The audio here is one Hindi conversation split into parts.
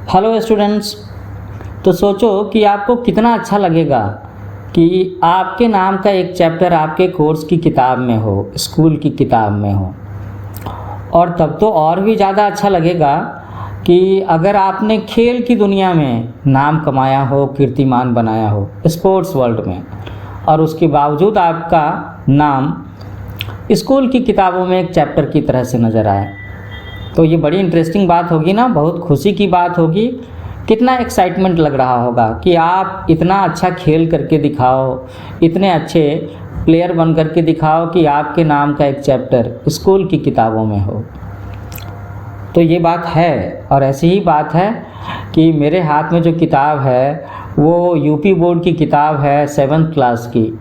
Hello students. तो सोचो कि आपको कितना अच्छा लगेगा कि आपके नाम का एक चैप्टर आपके कोर्स की किताब में हो, स्कूल की किताब में हो। और तब तो और भी ज़्यादा अच्छा लगेगा कि अगर आपने खेल की दुनिया में नाम कमाया हो, कीर्तिमान बनाया हो स्पोर्ट्स वर्ल्ड में, और उसके बावजूद आपका नाम स्कूल की किताबों में एक चैप्टर की तरह से नज़र आए। तो ये बड़ी इंटरेस्टिंग बात होगी ना, बहुत खुशी की बात होगी। कितना एक्साइटमेंट लग रहा होगा कि आप इतना अच्छा खेल करके दिखाओ, इतने अच्छे प्लेयर बन करके दिखाओ कि आपके नाम का एक चैप्टर स्कूल की किताबों में हो। तो ये बात है, और ऐसी ही बात है कि मेरे हाथ में जो किताब है वो यूपी बोर्ड की किताब है 7th क्लास की,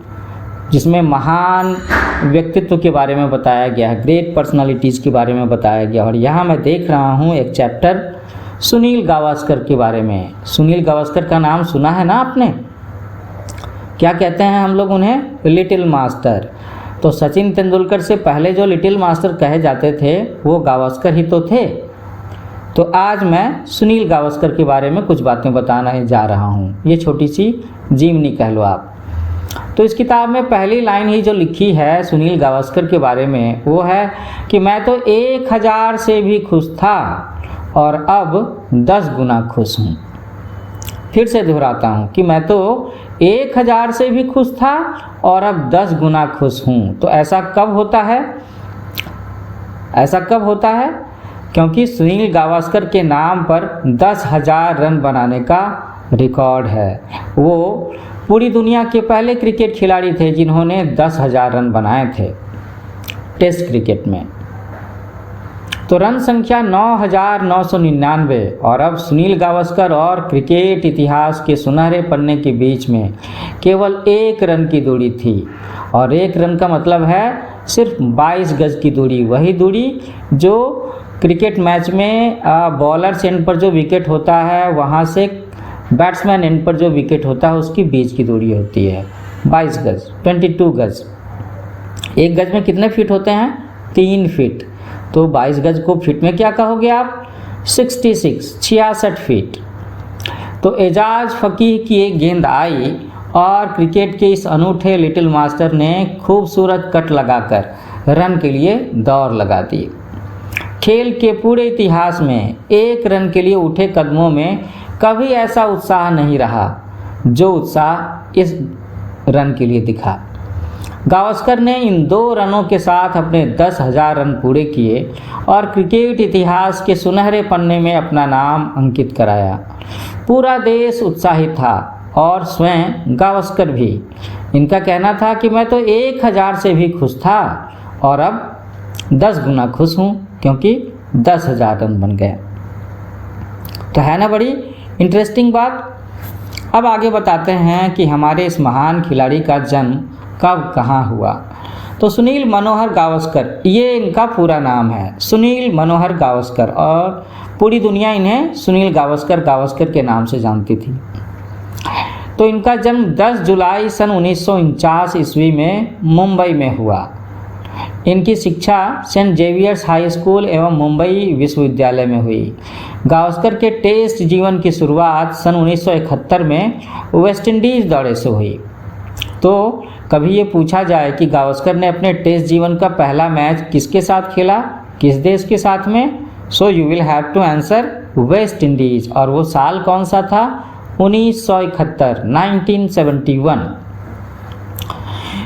जिसमें महान व्यक्तित्व के बारे में बताया गया है, ग्रेट पर्सनालिटीज़ के बारे में बताया गया। और यहाँ मैं देख रहा हूँ एक चैप्टर सुनील गावस्कर के बारे में। सुनील गावस्कर का नाम सुना है ना आपने? क्या कहते हैं हम लोग उन्हें? Little master. तो सचिन तेंदुलकर से पहले जो लिटिल मास्टर कहे जाते थे वो गावस्कर ही तो थे। तो आज मैं सुनील गावस्कर के बारे में कुछ बातें बताने जा रहा हूँ। ये छोटी सी जीवनी कह लो आप। तो इस किताब में पहली लाइन ही जो लिखी है सुनील गावस्कर के बारे में वो है कि मैं तो 1000 से भी खुश था और अब 10 गुना खुश हूँ। फिर से दोहराता हूँ कि मैं तो 1000 से भी खुश था और अब 10 गुना खुश हूँ। तो ऐसा कब होता है? ऐसा कब होता है? क्योंकि सुनील गावस्कर के नाम पर 10,000 रन बनाने का रिकॉर्ड है। वो पूरी दुनिया के पहले क्रिकेट खिलाड़ी थे जिन्होंने 10,000 रन बनाए थे टेस्ट क्रिकेट में। तो रन संख्या 9,999। और अब सुनील गावस्कर और क्रिकेट इतिहास के सुनहरे पन्ने के बीच में केवल 1 रन की दूरी थी। और 1 रन का मतलब है सिर्फ 22 गज की दूरी, वही दूरी जो क्रिकेट मैच में बॉलर एंड पर जो विकेट होता है वहाँ से बैट्समैन एंड पर जो विकेट होता है उसकी बीच की दूरी होती है 22 गज, 22 गज। 1 गज में कितने फीट होते हैं? 3 फीट। तो 22 गज को फीट में क्या कहोगे आप? 66 फीट। तो एजाज फकीह की एक गेंद आई और क्रिकेट के इस अनूठे लिटिल मास्टर ने खूबसूरत कट लगाकर रन के लिए दौड़ लगा दी। खेल के पूरे इतिहास में 1 रन के लिए उठे कदमों में कभी ऐसा उत्साह नहीं रहा जो उत्साह इस रन के लिए दिखा। गावस्कर ने इन 2 रनों के साथ अपने 10,000 रन पूरे किए और क्रिकेट इतिहास के सुनहरे पन्ने में अपना नाम अंकित कराया। पूरा देश उत्साहित था और स्वयं गावस्कर भी। इनका कहना था कि मैं तो 1000 से भी खुश था और अब 10 गुना खुश हूँ क्योंकि 10,000 रन बन गए। तो है ना बड़ी इंटरेस्टिंग बात। अब आगे बताते हैं कि हमारे इस महान खिलाड़ी का जन्म कब कहाँ हुआ। तो सुनील मनोहर गावस्कर, ये इनका पूरा नाम है, सुनील मनोहर गावस्कर, और पूरी दुनिया इन्हें सुनील गावस्कर के नाम से जानती थी। तो इनका जन्म 10 जुलाई सन 1949 ईस्वी में मुंबई में हुआ। इनकी शिक्षा सेंट जेवियर्स हाई स्कूल एवं मुंबई विश्वविद्यालय में हुई। गावस्कर के टेस्ट जीवन की शुरुआत सन 1971 में वेस्ट इंडीज़ दौरे से हुई। तो कभी ये पूछा जाए कि गावस्कर ने अपने टेस्ट जीवन का पहला मैच किसके साथ खेला, किस देश के साथ में, so you will have to answer West Indies. और वो साल कौन सा था? 1971, 1971।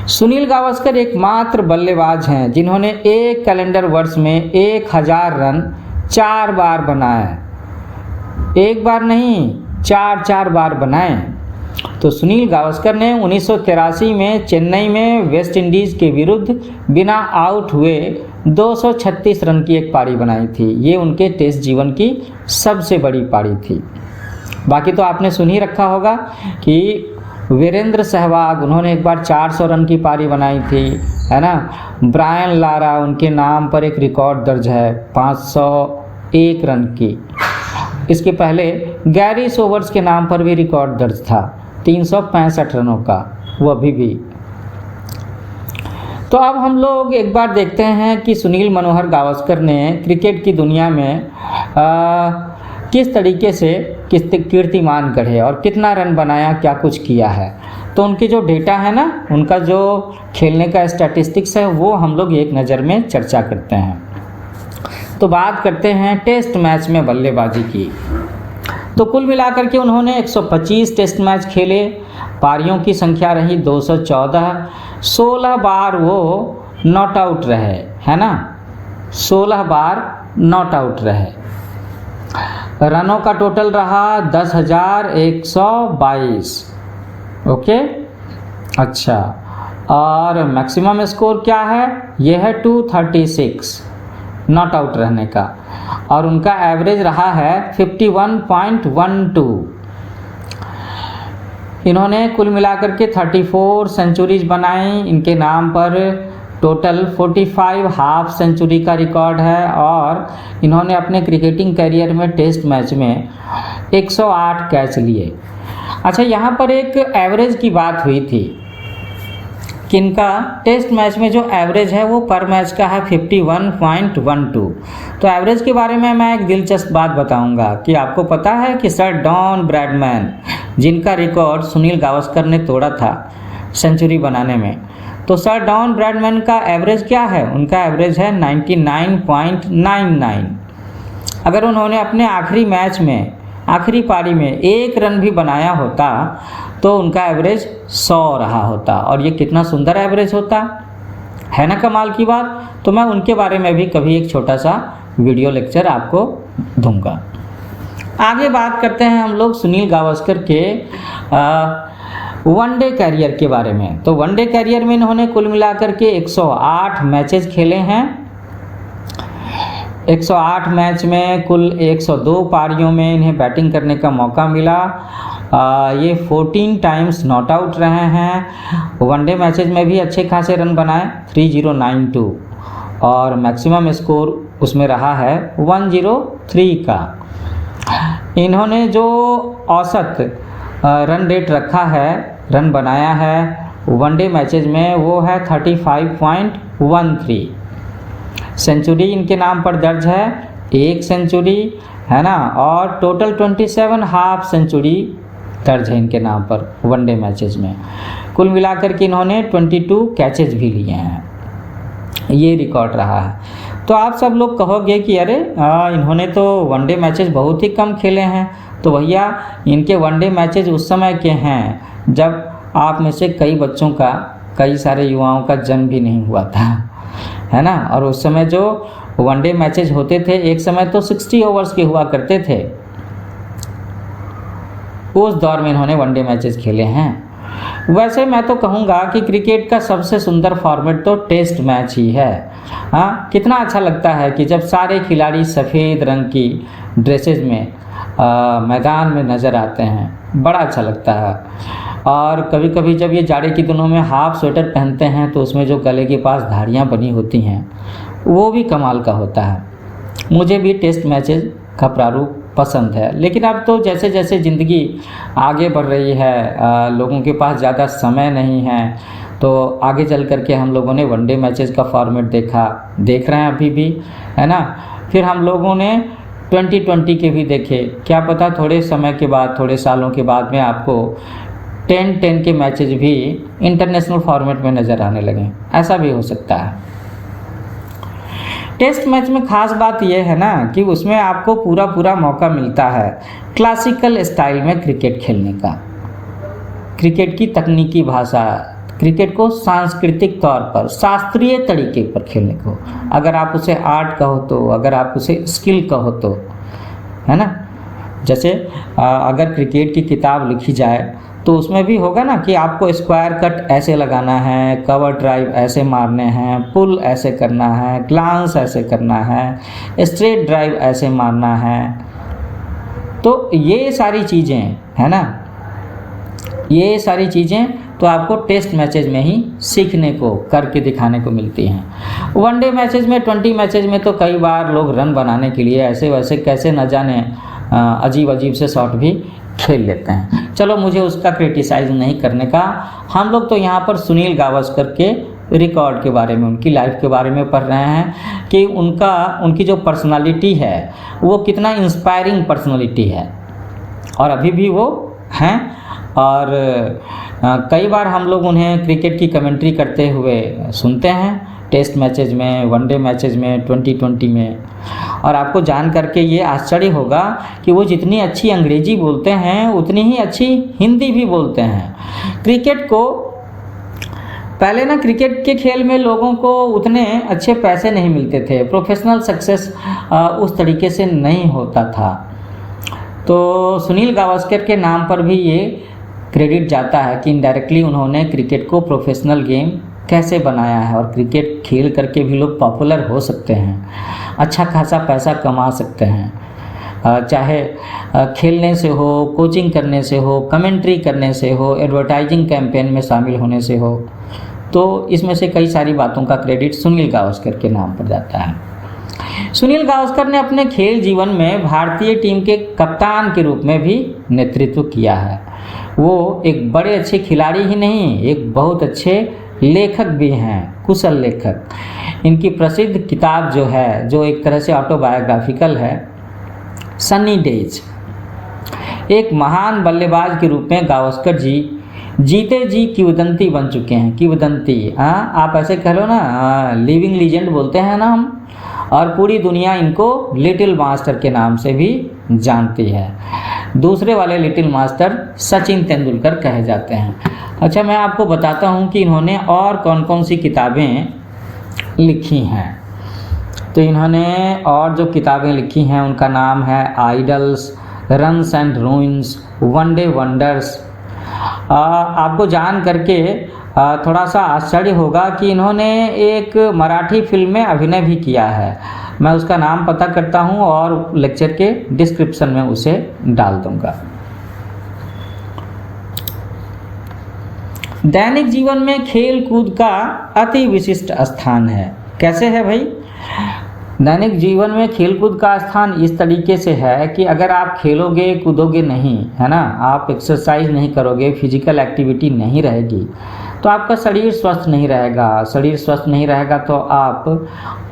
सुनील गावस्कर एकमात्र बल्लेबाज हैं जिन्होंने एक कैलेंडर वर्ष में 1000 रन 4 बार बनाए। 1 बार नहीं, 4 बार बनाए। तो सुनील गावस्कर ने 1983 में चेन्नई में वेस्ट इंडीज़ के विरुद्ध बिना आउट हुए 236 रन की एक पारी बनाई थी। ये उनके टेस्ट जीवन की सबसे बड़ी पारी थी। बाकी तो आपने सुन ही रखा होगा कि वीरेंद्र सहवाग, उन्होंने एक बार 400 रन की पारी बनाई थी, है ना। ब्रायन लारा, उनके नाम पर एक रिकॉर्ड दर्ज है 501 रन की। इसके पहले गैरी सोबर्स के नाम पर भी रिकॉर्ड दर्ज था 365 रनों का, वो अभी भी। तो अब हम लोग एक बार देखते हैं कि सुनील मनोहर गावस्कर ने क्रिकेट की दुनिया में किस तरीके से कीर्तिमान गढ़े और कितना रन बनाया, क्या कुछ किया है। तो उनके जो डेटा है ना, उनका जो खेलने का स्टैटिस्टिक्स है, वो हम लोग एक नज़र में चर्चा करते हैं। तो बात करते हैं टेस्ट मैच में बल्लेबाजी की। तो कुल मिलाकर के उन्होंने 125 टेस्ट मैच खेले, पारियों की संख्या रही 214, 16 बार वो नॉट आउट रहे, है ना, 16 बार नॉट आउट रहे। रनों का टोटल रहा 10,122। ओके, अच्छा, और मैक्सिमम स्कोर क्या है, यह है 236 नॉट आउट रहने का, और उनका एवरेज रहा है 51.12। इन्होंने कुल मिलाकर के 34 सेंचुरीज बनाई, इनके नाम पर टोटल 45 हाफ सेंचुरी का रिकॉर्ड है, और इन्होंने अपने क्रिकेटिंग करियर में टेस्ट मैच में 108 कैच लिए। अच्छा, यहाँ पर एक एवरेज की बात हुई थी कि इनका टेस्ट मैच में जो एवरेज है वो पर मैच का है 51.12। तो एवरेज के बारे में मैं एक दिलचस्प बात बताऊंगा कि आपको पता है कि सर डॉन ब्रैडमैन, जिनका रिकॉर्ड सुनील गावस्कर ने तोड़ा था सेंचुरी बनाने में, तो सर डॉन ब्रैडमैन का एवरेज क्या है, उनका एवरेज है 99.99। अगर उन्होंने अपने आखिरी मैच में, आखिरी पारी में 1 रन भी बनाया होता तो उनका एवरेज 100 रहा होता, और ये कितना सुंदर एवरेज होता है ना, कमाल की बात। तो मैं उनके बारे में भी कभी एक छोटा सा वीडियो लेक्चर आपको दूंगा। आगे बात करते हैं हम लोग सुनील गावस्कर के वनडे कैरियर के बारे में। तो वनडे कैरियर में इन्होंने कुल मिलाकर के 108 मैचेस खेले हैं। 108 मैच में कुल 102 पारियों में इन्हें बैटिंग करने का मौका मिला। ये 14 टाइम्स नॉट आउट रहे हैं। वनडे मैचेस में भी अच्छे खासे रन बनाए, 3092, और मैक्सिमम स्कोर उसमें रहा है 103 का। इन्होंने जो औसत रन रेट रखा है, रन बनाया है वनडे मैचेस में, वो है 35.13। सेंचुरी इनके नाम पर दर्ज है 1 सेंचुरी, है ना, और टोटल 27 हाफ सेंचुरी दर्ज है इनके नाम पर वनडे मैचेस में। कुल मिलाकर के इन्होंने 22 कैचेज भी लिए हैं, ये रिकॉर्ड रहा है। तो आप सब लोग कहोगे कि अरे इन्होंने तो वनडे मैचेस बहुत ही कम खेले हैं। तो भैया, इनके वनडे मैचेस उस समय के हैं जब आप में से कई बच्चों का, कई सारे युवाओं का जन्म भी नहीं हुआ था, है ना। और उस समय जो वनडे मैचेस होते थे, एक समय तो 60 ओवर्स के हुआ करते थे, उस दौर में इन्होंने वनडे मैचेस खेले हैं। वैसे मैं तो कहूँगा कि क्रिकेट का सबसे सुंदर फॉर्मेट तो टेस्ट मैच ही है। हाँ, कितना अच्छा लगता है कि जब सारे खिलाड़ी सफ़ेद रंग की ड्रेसेस में मैदान में नज़र आते हैं, बड़ा अच्छा लगता है। और कभी कभी जब ये जाड़े के दिनों में हाफ स्वेटर पहनते हैं तो उसमें जो गले के पास धारियाँ बनी होती हैं, वो भी कमाल का होता है। मुझे भी टेस्ट मैचेस का प्रारूप पसंद है। लेकिन अब तो जैसे जैसे ज़िंदगी आगे बढ़ रही है, लोगों के पास ज़्यादा समय नहीं है, तो आगे चल कर के हम लोगों ने वनडे मैचेस का फॉर्मेट देख रहे हैं अभी भी, है ना। फिर हम लोगों ने 2020 के भी देखे, क्या पता थोड़े समय के बाद, थोड़े सालों के बाद में आपको 10-10 के मैचेस भी इंटरनेशनल फॉर्मेट में नज़र आने लगें, ऐसा भी हो सकता है। टेस्ट मैच में ख़ास बात यह है ना कि उसमें आपको पूरा मौका मिलता है क्लासिकल स्टाइल में क्रिकेट खेलने का, क्रिकेट की तकनीकी भाषा, क्रिकेट को सांस्कृतिक तौर पर, शास्त्रीय तरीके पर खेलने को, अगर आप उसे आर्ट कहो तो, अगर आप उसे स्किल कहो तो, है ना। जैसे अगर क्रिकेट की किताब लिखी जाए तो उसमें भी होगा ना कि आपको स्क्वायर कट ऐसे लगाना है, कवर ड्राइव ऐसे मारने हैं, पुल ऐसे करना है, ग्लांस ऐसे करना है, स्ट्रेट ड्राइव ऐसे मारना है। तो ये सारी चीज़ें, है ना, ये सारी चीज़ें तो आपको टेस्ट मैचेस में ही सीखने को, करके दिखाने को मिलती हैं। वनडे मैचेस में, 20 मैचेस में तो कई बार लोग रन बनाने के लिए ऐसे वैसे कैसे न जाने अजीब से शॉट भी खेल लेते हैं। चलो, मुझे उसका क्रिटिसाइज नहीं करने का, हम लोग तो यहाँ पर सुनील गावस्कर के रिकॉर्ड के बारे में, उनकी लाइफ के बारे में पढ़ रहे हैं कि उनकी जो पर्सनालिटी है वो कितना इंस्पायरिंग पर्सनालिटी है, और अभी भी वो हैं। और कई बार हम लोग उन्हें क्रिकेट की कमेंट्री करते हुए सुनते हैं, टेस्ट मैचेज में, वनडे मैचेज में, 2020 में। और आपको जान करके ये आश्चर्य होगा कि वो जितनी अच्छी अंग्रेजी बोलते हैं उतनी ही अच्छी हिंदी भी बोलते हैं। क्रिकेट को पहले ना, क्रिकेट के खेल में लोगों को उतने अच्छे पैसे नहीं मिलते थे, प्रोफेशनल सक्सेस उस तरीके से नहीं होता था। तो सुनील गावस्कर के नाम पर भी ये क्रेडिट जाता है कि इनडायरेक्टली उन्होंने क्रिकेट को प्रोफेशनल गेम कैसे बनाया है, और क्रिकेट खेल करके भी लोग पॉपुलर हो सकते हैं, अच्छा खासा पैसा कमा सकते हैं, चाहे खेलने से हो, कोचिंग करने से हो, कमेंट्री करने से हो, एडवर्टाइजिंग कैंपेन में शामिल होने से हो। तो इसमें से कई सारी बातों का क्रेडिट सुनील गावस्कर के नाम पर जाता है। सुनील गावस्कर ने अपने खेल जीवन में भारतीय टीम के कप्तान के रूप में भी नेतृत्व किया है। वो एक बड़े अच्छे खिलाड़ी ही नहीं, एक बहुत अच्छे लेखक भी हैं, कुशल लेखक। इनकी प्रसिद्ध किताब जो है, जो एक तरह से ऑटोबायोग्राफिकल है, सनी डेज। एक महान बल्लेबाज के रूप में गावस्कर जी जीते जी किंवदंती बन चुके हैं। किंवदंती, हाँ, आप ऐसे कह लो ना, लिविंग लीजेंड बोलते हैं ना हम, और पूरी दुनिया इनको लिटिल मास्टर के नाम से भी जानती है। दूसरे वाले लिटिल मास्टर सचिन तेंदुलकर कहे जाते हैं। अच्छा, मैं आपको बताता हूँ कि इन्होंने और कौन कौन सी किताबें लिखी हैं। तो इन्होंने और जो किताबें लिखी हैं उनका नाम है idols, runs and ruins, one day wonders. आपको जान करके थोड़ा सा आश्चर्य होगा कि इन्होंने एक मराठी फिल्म में अभिनय भी किया है। मैं उसका नाम पता करता हूँ और लेक्चर के डिस्क्रिप्शन में उसे डाल दूंगा। दैनिक जीवन में खेल कूद का अति विशिष्ट स्थान है। कैसे है भाई? दैनिक जीवन में खेल कूद का स्थान इस तरीके से है कि अगर आप खेलोगे कूदोगे नहीं, है ना, आप एक्सरसाइज नहीं करोगे, फिजिकल एक्टिविटी नहीं रहेगी, तो आपका शरीर स्वस्थ नहीं रहेगा। शरीर स्वस्थ नहीं रहेगा तो आप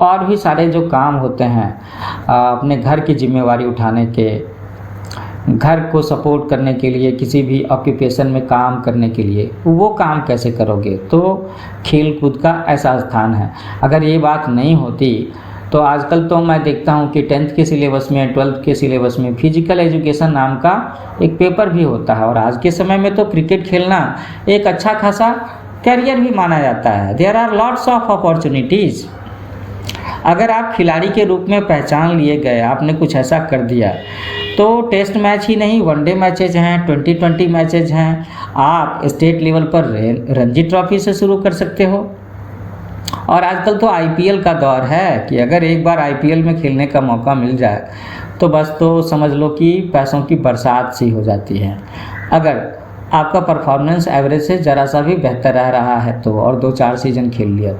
और भी सारे जो काम होते हैं अपने घर की जिम्मेवारी उठाने के, घर को सपोर्ट करने के लिए, किसी भी ऑक्यूपेशन में काम करने के लिए, वो काम कैसे करोगे? तो खेल कूद का ऐसा स्थान है। अगर ये बात नहीं होती तो आजकल तो मैं देखता हूँ कि 10th के सिलेबस में, 12th के सिलेबस में फिजिकल एजुकेशन नाम का एक पेपर भी होता है। और आज के समय में तो क्रिकेट खेलना एक अच्छा खासा कैरियर भी माना जाता है। There are lots of opportunities. अगर आप खिलाड़ी के रूप में पहचान लिए गए, आपने कुछ ऐसा कर दिया, तो टेस्ट मैच ही नहीं, वनडे मैचेज हैं, 2020 मैचेज हैं, आप स्टेट लेवल पर रणजी ट्रॉफी से शुरू कर सकते हो। और आजकल तो आईपीएल का दौर है कि अगर एक बार आईपीएल में खेलने का मौका मिल जाए तो बस तो समझ लो कि पैसों की बरसात सी हो जाती है। अगर आपका परफॉर्मेंस एवरेज से ज़रा सा भी बेहतर रह रहा है तो, और 2-4 सीजन खेल लिया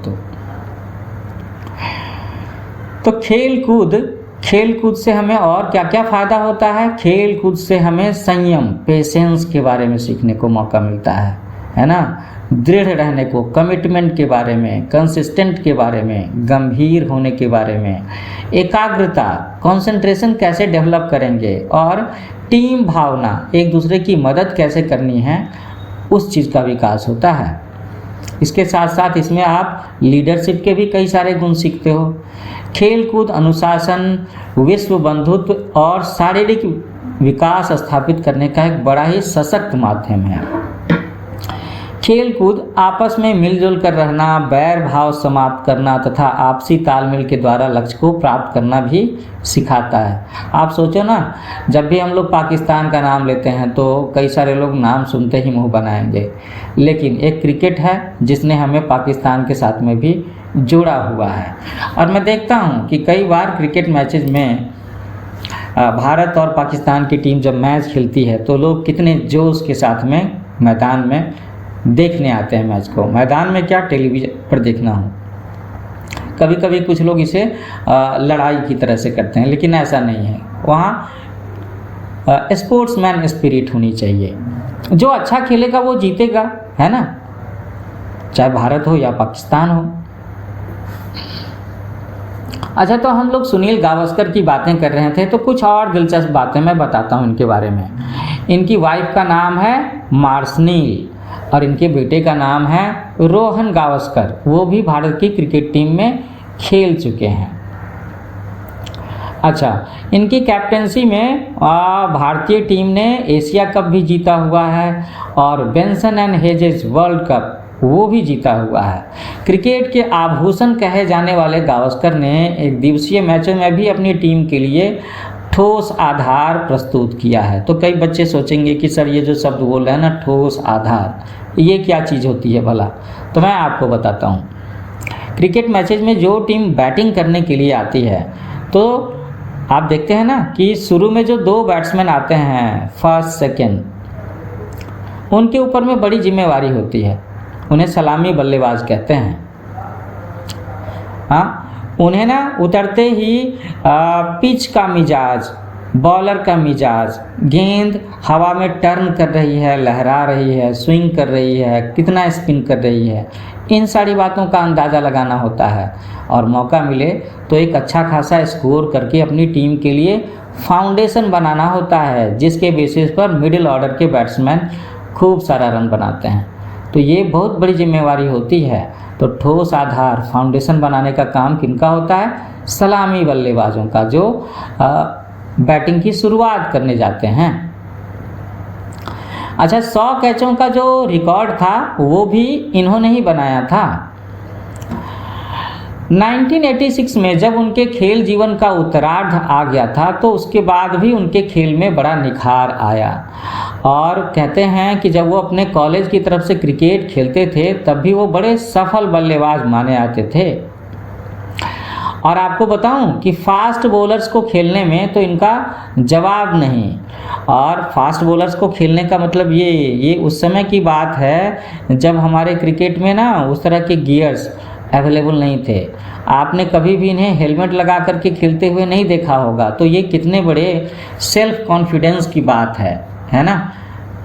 तो खेल कूद से हमें और क्या क्या फ़ायदा होता है? खेल कूद से हमें संयम, पेशेंस के बारे में सीखने को मौका मिलता है ना, दृढ़ रहने को, कमिटमेंट के बारे में, कंसिस्टेंट के बारे में, गंभीर होने के बारे में, एकाग्रता, कंसंट्रेशन कैसे डेवलप करेंगे, और टीम भावना, एक दूसरे की मदद कैसे करनी है, उस चीज़ का विकास होता है। इसके साथ साथ इसमें आप लीडरशिप के भी कई सारे गुण सीखते हो। खेल कूद अनुशासन, विश्व बंधुत्व और शारीरिक विकास स्थापित करने का एक बड़ा ही सशक्त माध्यम है। खेल कूद आपस में मिलजुल कर रहना, बैर भाव समाप्त करना तथा आपसी तालमेल के द्वारा लक्ष्य को प्राप्त करना भी सिखाता है। आप सोचो ना, जब भी हम लोग पाकिस्तान का नाम लेते हैं तो कई सारे लोग नाम सुनते ही मुंह बनाएंगे, लेकिन एक क्रिकेट है जिसने हमें पाकिस्तान के साथ में भी जुड़ा हुआ है। और मैं देखता हूँ कि कई बार क्रिकेट मैचेज में भारत और पाकिस्तान की टीम जब मैच खेलती है तो लोग कितने जोश के साथ में मैदान में देखने आते हैं मैच को। मैदान में क्या, टेलीविज़न पर देखना हो। कभी कभी कुछ लोग इसे लड़ाई की तरह से करते हैं, लेकिन ऐसा नहीं है। वहाँ स्पोर्ट्समैन स्पिरिट होनी चाहिए। जो अच्छा खेलेगा वो जीतेगा, है ना। चाहे भारत हो या पाकिस्तान हो। अच्छा, तो हम लोग सुनील गावस्कर की बातें कर रहे थे, तो कुछ और दिलचस्प बातें मैं बताता हूँ इनके बारे में। इनकी वाइफ का नाम है मार्शनील और इनके बेटे का नाम है रोहन गावस्कर। वो भी भारत की क्रिकेट टीम में खेल चुके हैं। अच्छा, इनकी कैप्टेंसी में भारतीय टीम ने एशिया कप भी जीता हुआ है और Benson and hedges world cup वो भी जीता हुआ है। क्रिकेट के आभूषण कहे जाने वाले गावस्कर ने एक दिवसीय मैचों में भी अपनी टीम के लिए ठोस आधार प्रस्तुत किया है। तो कई बच्चे सोचेंगे कि सर ये जो शब्द बोल रहे हैं ना, ठोस आधार, ये क्या चीज़ होती है भला? तो मैं आपको बताता हूँ। क्रिकेट मैचेज में जो टीम बैटिंग करने के लिए आती है, तो आप देखते हैं ना कि शुरू में जो 2 बैट्समैन आते हैं, फर्स्ट सेकेंड, उनके ऊपर में बड़ी जिम्मेवारी होती है। उन्हें सलामी बल्लेबाज कहते हैं। हाँ, उन्हें ना उतरते ही पिच का मिजाज, बॉलर का मिजाज, गेंद हवा में टर्न कर रही है, लहरा रही है, स्विंग कर रही है, कितना स्पिन कर रही है, इन सारी बातों का अंदाज़ा लगाना होता है। और मौका मिले तो एक अच्छा खासा स्कोर करके अपनी टीम के लिए फाउंडेशन बनाना होता है, जिसके बेसिस पर मिडिल ऑर्डर के बैट्समैन खूब सारा रन बनाते हैं। तो ये बहुत बड़ी जिम्मेवारी होती है। तो ठोस आधार, फाउंडेशन बनाने का काम किनका होता है? सलामी बल्लेबाजों का, जो बैटिंग की शुरुआत करने जाते हैं। अच्छा, 100 कैचों का जो रिकॉर्ड था वो भी इन्होंने ही बनाया था। 1986 में जब उनके खेल जीवन का उत्तरार्ध आ गया था, तो उसके बाद भी उनके खेल में बड़ा निखार आया। और कहते हैं कि जब वो अपने कॉलेज की तरफ से क्रिकेट खेलते थे, तब भी वो बड़े सफल बल्लेबाज माने आते थे। और आपको बताऊं कि फास्ट बॉलर्स को खेलने में तो इनका जवाब नहीं। और फास्ट बॉलर्स को खेलने का मतलब ये उस समय की बात है जब हमारे क्रिकेट में ना उस तरह के गियर्स अवेलेबल नहीं थे। आपने कभी भी इन्हें हेलमेट लगा करके खेलते हुए नहीं देखा होगा। तो ये कितने बड़े सेल्फ कॉन्फिडेंस की बात है ना,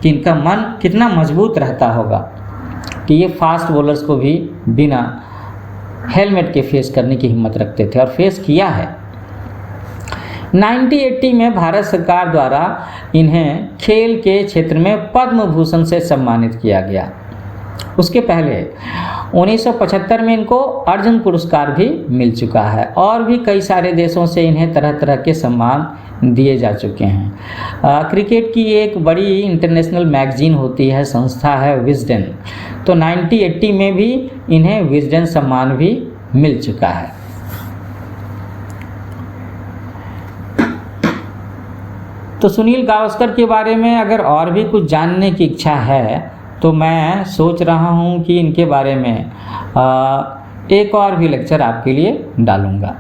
कि इनका मन कितना मजबूत रहता होगा कि ये फास्ट बॉलर्स को भी बिना हेलमेट के फेस करने की हिम्मत रखते थे, और फेस किया है। 1980 में भारत सरकार द्वारा इन्हें खेल के क्षेत्र में पद्म भूषण से सम्मानित किया गया। उसके पहले 1975 में इनको अर्जुन पुरस्कार भी मिल चुका है, और भी कई सारे देशों से इन्हें तरह तरह के सम्मान दिए जा चुके हैं। क्रिकेट की एक बड़ी इंटरनेशनल मैगजीन होती है, संस्था है विजडन। तो 1980 में भी इन्हें विजडन सम्मान भी मिल चुका है। तो सुनील गावस्कर के बारे में अगर और भी कुछ जानने की इच्छा है, तो मैं सोच रहा हूँ कि इनके बारे में एक और भी लेक्चर आपके लिए डालूँगा।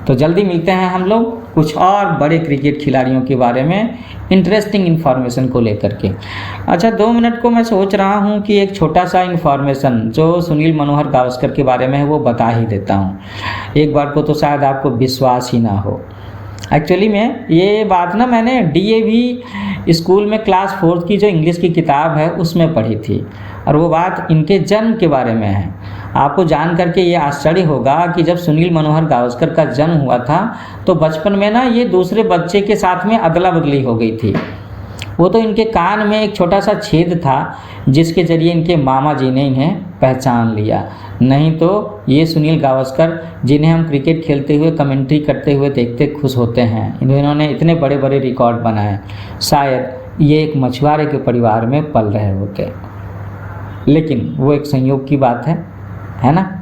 तो जल्दी मिलते हैं हम लोग कुछ और बड़े क्रिकेट खिलाड़ियों के बारे में इंटरेस्टिंग इन्फॉर्मेशन को लेकर के। अच्छा, 2 मिनट को मैं सोच रहा हूँ कि एक छोटा सा इन्फॉर्मेशन जो सुनील मनोहर गावस्कर के बारे में है वो बता ही देता हूँ। एक बार को तो शायद आपको विश्वास ही ना हो। एक्चुअली में ये बात ना मैंने DAV स्कूल में क्लास 4th की जो इंग्लिश की किताब है उसमें पढ़ी थी, और वो बात इनके जन्म के बारे में है। आपको जान करके ये आश्चर्य होगा कि जब सुनील मनोहर गावस्कर का जन्म हुआ था, तो बचपन में ना ये दूसरे बच्चे के साथ में अदला बदली हो गई थी। वो तो इनके कान में एक छोटा सा छेद था, जिसके जरिए इनके मामा जी ने इन्हें पहचान लिया। नहीं तो ये सुनील गावस्कर, जिन्हें हम क्रिकेट खेलते हुए कमेंट्री करते हुए देखते खुश होते हैं, इन्होंने इतने बड़े बड़े रिकॉर्ड बनाए, शायद ये एक मछुआरे के परिवार में पल रहे होते। लेकिन वो एक संयोग की बात है ना।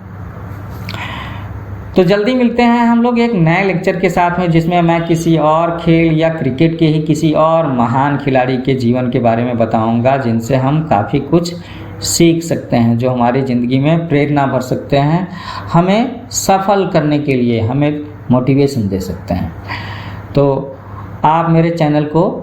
तो जल्दी मिलते हैं हम लोग एक नए लेक्चर के साथ में, जिसमें मैं किसी और खेल या क्रिकेट के ही किसी और महान खिलाड़ी के जीवन के बारे में बताऊंगा, जिनसे हम काफ़ी कुछ सीख सकते हैं, जो हमारी ज़िंदगी में प्रेरणा भर सकते हैं, हमें सफल करने के लिए हमें मोटिवेशन दे सकते हैं। तो आप मेरे चैनल को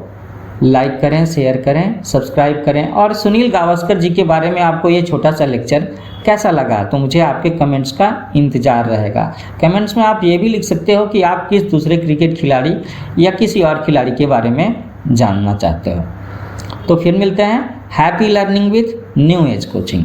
लाइक करें, शेयर करें, सब्सक्राइब करें। और सुनील गावस्कर जी के बारे में आपको ये छोटा सा लेक्चर कैसा लगा, तो मुझे आपके कमेंट्स का इंतज़ार रहेगा। कमेंट्स में आप ये भी लिख सकते हो कि आप किस दूसरे क्रिकेट खिलाड़ी या किसी और खिलाड़ी के बारे में जानना चाहते हो। तो फिर मिलते हैं। Happy learning with new age coaching.